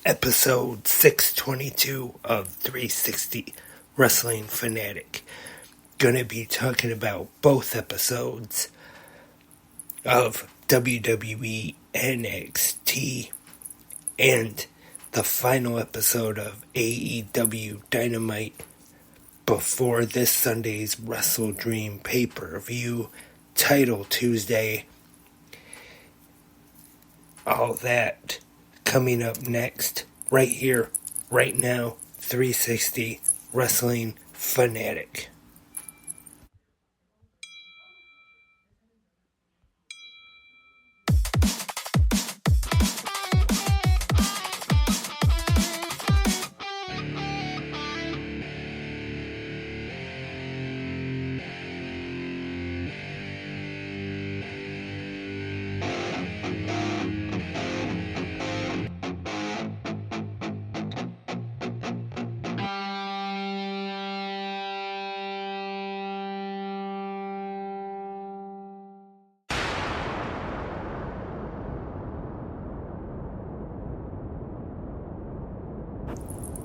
episode 622 of 360 Wrestling Fanatic. Gonna be talking about both episodes of WWE NXT and the final episode of AEW Dynamite before this Sunday's Wrestle Dream pay-per-view, Title Tuesday. All that coming up next, right here, right now, 360 Wrestling Fanatic.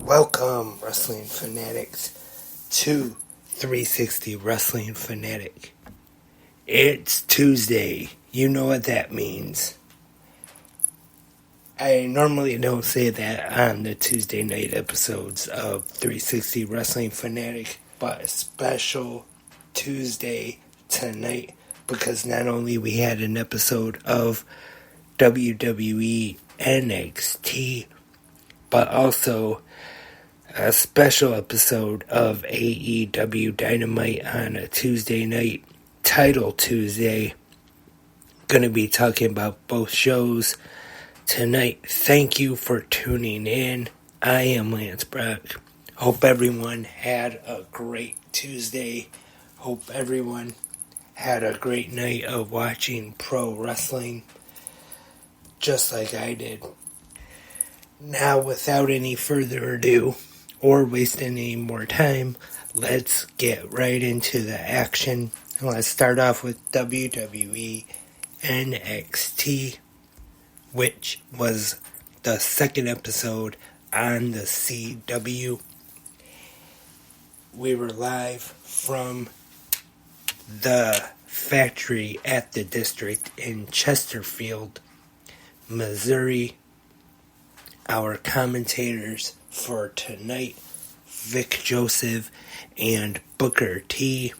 Welcome, Wrestling Fanatics, to 360 Wrestling Fanatic. It's Tuesday. You know what that means. I normally don't say that on the Tuesday night episodes of 360 Wrestling Fanatic, but a special Tuesday tonight because not only we had an episode of WWE NXT, but also a special episode of AEW Dynamite on a Tuesday night, Title Tuesday. Gonna be talking about both shows tonight. Thank you for tuning in. I am Lance Brock. Hope everyone had a great Tuesday. Hope everyone had a great night of watching pro wrestling, just like I did. Now, without any further ado, or wasting any more time, let's get right into the action. Let's start off with WWE NXT, which was the second episode on the CW. We were live from the factory at the district in Chesterfield, Missouri. Our commentators for tonight, Vic Joseph and Booker T.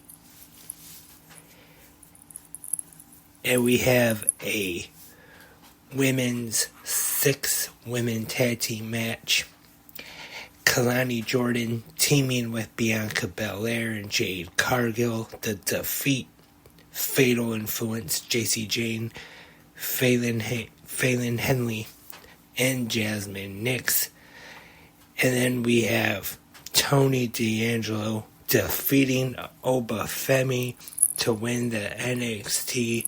And we have a women's 6-women tag team match. Kalani Jordan teaming with Bianca Belair and Jade Cargill to defeat Fatal Influence, JC Jane, Phelan Henley, and Jasmine Nix. And then we have Tony D'Angelo defeating Oba Femi to win the NXT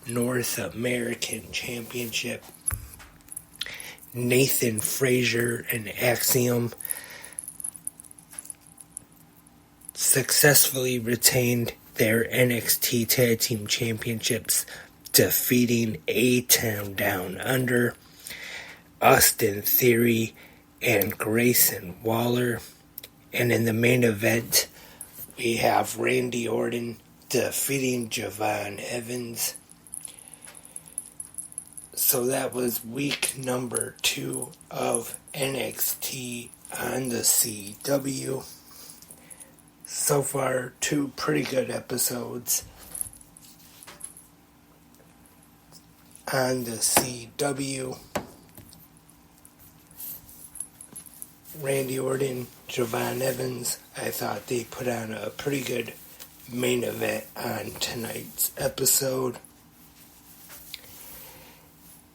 North American Championship. Nathan Frazier and Axiom successfully retained their NXT Tag Team Championships, defeating A-Town Down Under, Austin Theory, and Grayson Waller. And in the main event, we have Randy Orton defeating Javon Evans. So that was week number 2 of NXT on the CW. So far, 2 pretty good episodes on the CW. Randy Orton, Javon Evans, I thought they put on a pretty good main event on tonight's episode.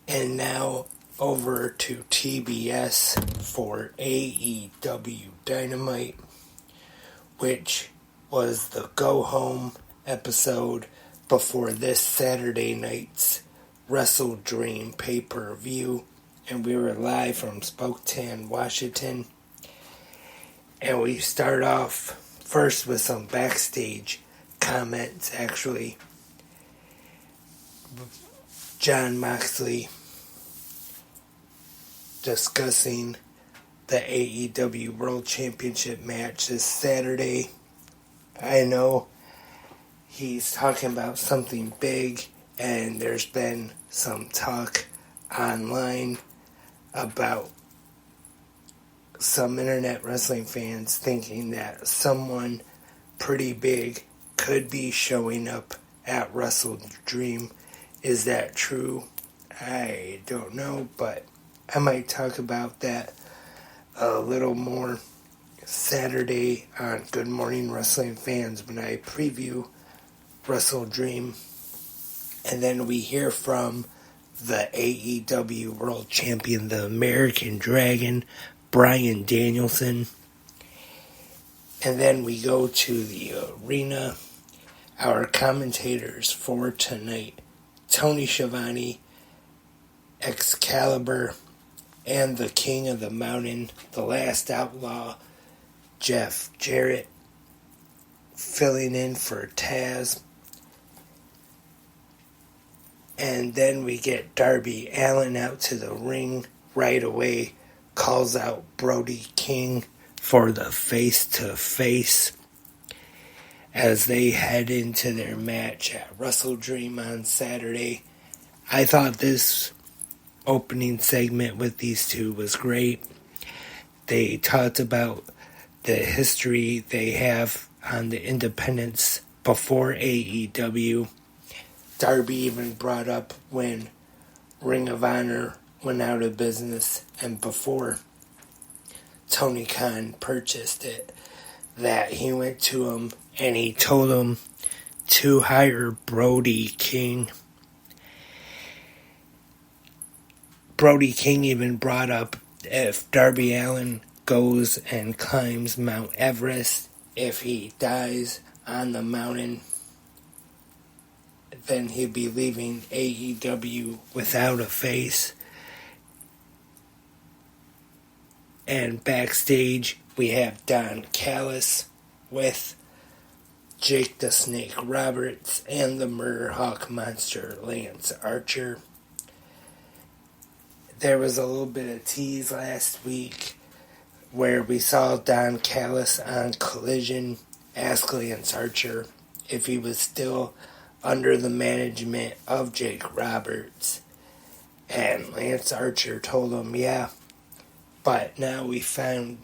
And now over to TBS for AEW Dynamite, which was the go-home episode before this Saturday night's Wrestle Dream pay-per-view. And we were live from Spokane, Washington. And we start off first with some backstage comments, actually. Jon Moxley discussing the AEW World Championship match this Saturday. I know he's talking about something big, and there's been some talk online about some internet wrestling fans thinking that someone pretty big could be showing up at Wrestle Dream. Is that true? I don't know, but I might talk about that a little more Saturday on Good Morning Wrestling Fans when I preview Wrestle Dream. And then we hear from the AEW World Champion, the American Dragon, Bryan Danielson. And then we go to the arena. Our commentators for tonight, Tony Schiavone, Excalibur, and the King of the Mountain, the Last Outlaw, Jeff Jarrett, filling in for Taz. And then we get Darby Allin out to the ring right away, calls out Brody King for the face-to-face as they head into their match at Wrestle Dream on Saturday. I thought this opening segment with these two was great. They talked about the history they have on the independents before AEW. Darby even brought up when Ring of Honor went out of business and before Tony Khan purchased it, that he went to him and he told him to hire Brody King. Brody King even brought up if Darby Allin goes and climbs Mount Everest, if he dies on the mountain, then he'd be leaving AEW without a face. And backstage, we have Don Callis with Jake the Snake Roberts and the Murder Hawk Monster Lance Archer. There was a little bit of tease last week where we saw Don Callis on Collision ask Lance Archer if he was still under the management of Jake Roberts. And Lance Archer told him, yeah. But now we find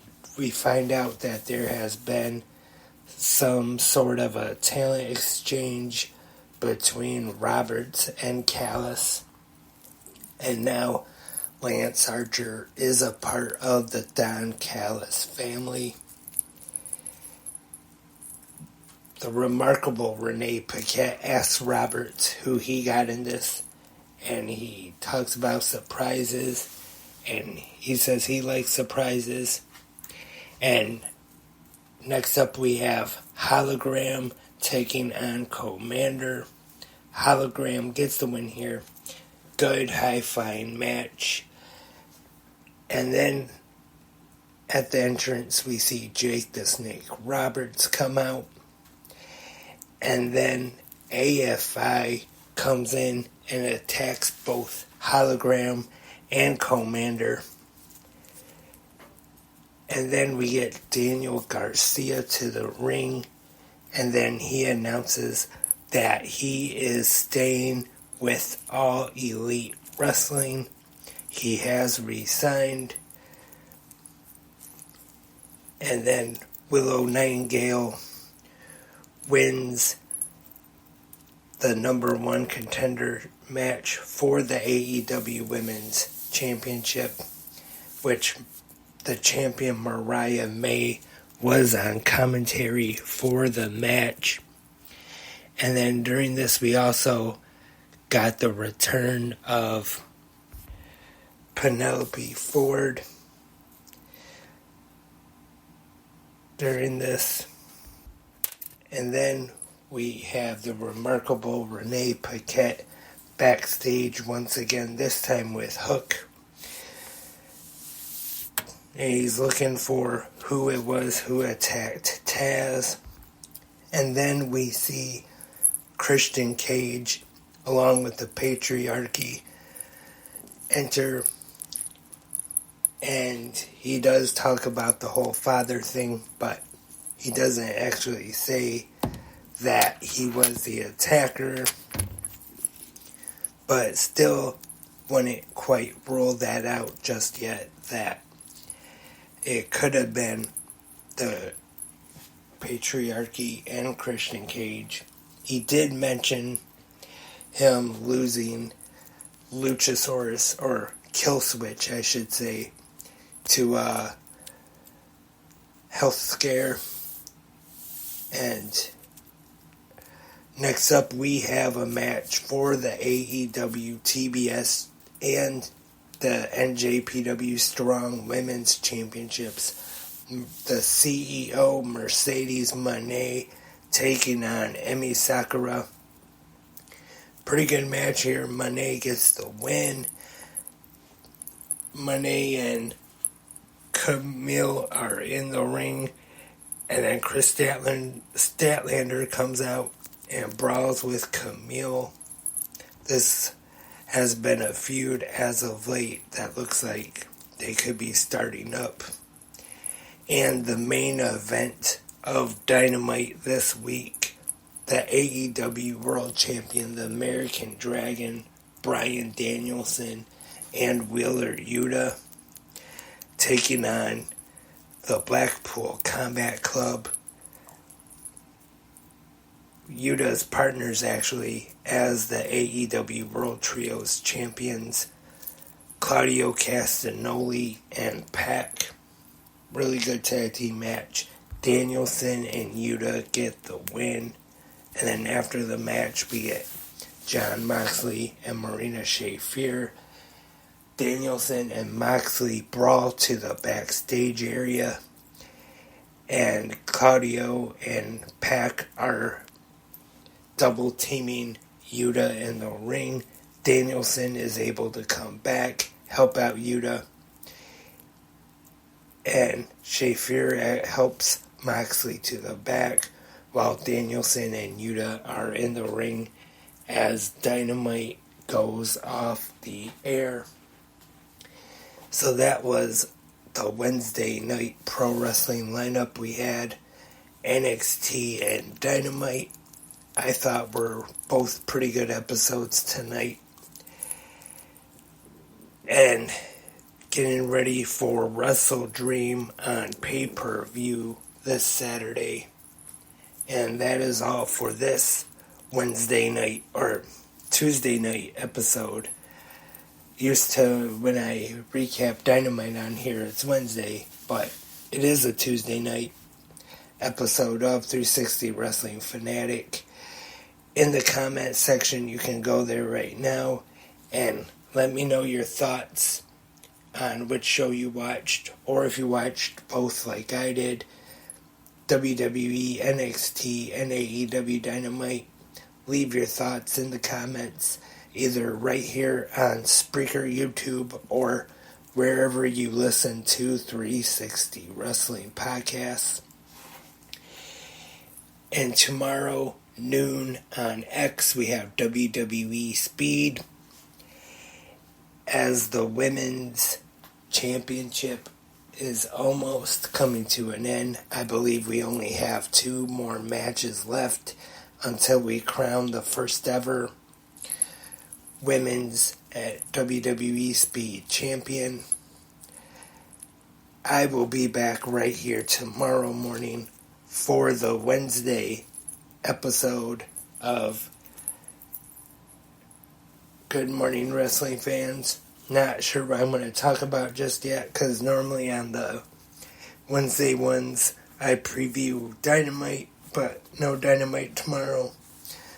out that there has been some sort of a talent exchange between Roberts and Callis. And now Lance Archer is a part of the Don Callis family. The remarkable Renee Paquette asks Roberts who he got in this, and he talks about surprises, and he says he likes surprises. And next up we have Hologram taking on Commander. Hologram gets the win here. Good high-flying match. And then at the entrance we see Jake the Snake Roberts come out. And then AFI comes in and attacks both Hologram and Commander. And then we get Daniel Garcia to the ring. And then he announces that he is staying with All Elite Wrestling. He has resigned. And then Willow Nightingale wins the number one contender match for the AEW Women's Championship, which the champion Mariah May was on commentary for the match. And then during this we also got the return of Penelope Ford during this. And then we have the remarkable Renee Paquette backstage once again, this time with Hook. And he's looking for who it was who attacked Taz. And then we see Christian Cage, along with the Patriarchy, enter And he does talk about the whole father thing, but he doesn't actually say that he was the attacker. But still wouldn't quite rule that out just yet, that it could have been the patriarchy and Christian Cage. He did mention him losing Luchasaurus, or Killswitch, I should say, to Health Scare. And next up, we have a match for the AEW TBS and the NJPW Strong Women's Championships. The CEO, Mercedes Moné, taking on Emi Sakura. Pretty good match here. Moné gets the win. Moné and Camille are in the ring. And then Chris Statlander comes out and brawls with Camille. This has been a feud as of late that looks like they could be starting up. And the main event of Dynamite this week, the AEW World Champion, the American Dragon, Bryan Danielson, and Wheeler Yuta, taking on the Blackpool Combat Club. Yuta's partners, actually, as the AEW World Trios Champions, Claudio Castagnoli and Pac. Really good tag team match. Danielson and Yuta get the win. And then after the match, we get Jon Moxley and Marina Shafir. Danielson and Moxley brawl to the backstage area. And Claudio and Pac are double teaming Yuta in the ring. Danielson is able to come back, help out Yuta. And Shafir helps Moxley to the back, while Danielson and Yuta are in the ring as Dynamite goes off the air. So that was the Wednesday night pro wrestling lineup. We had NXT and Dynamite. I thought were both pretty good episodes tonight. And getting ready for Wrestle Dream on pay-per-view this Saturday. And that is all for this Wednesday night, or Tuesday night episode. Used to, when I recap Dynamite on here, it's Wednesday, but it is a Tuesday night episode of 360 Wrestling Fanatic. In the comment section, you can go there right now and let me know your thoughts on which show you watched, or if you watched both like I did, WWE NXT and AEW Dynamite. Leave your thoughts in the comments, either right here on Spreaker, YouTube, or wherever you listen to 360 Wrestling Podcasts. And tomorrow, noon on X, we have WWE Speed as the Women's Championship is almost coming to an end. I believe we only have 2 more matches left until we crown the first ever Women's at WWE Speed Champion. I will be back right here tomorrow morning for the Wednesday episode of Good Morning Wrestling Fans. Not sure what I'm going to talk about just yet, because normally on the Wednesday ones I preview Dynamite, but no Dynamite tomorrow.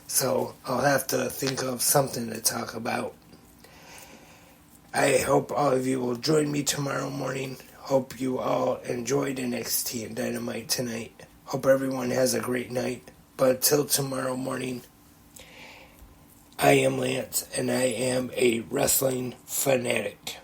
So I'll have to think of something to talk about. I hope all of you will join me tomorrow morning. Hope you all enjoyed NXT and Dynamite tonight. Hope everyone has a great night. But until tomorrow morning, I am Lance, and I am a wrestling fanatic.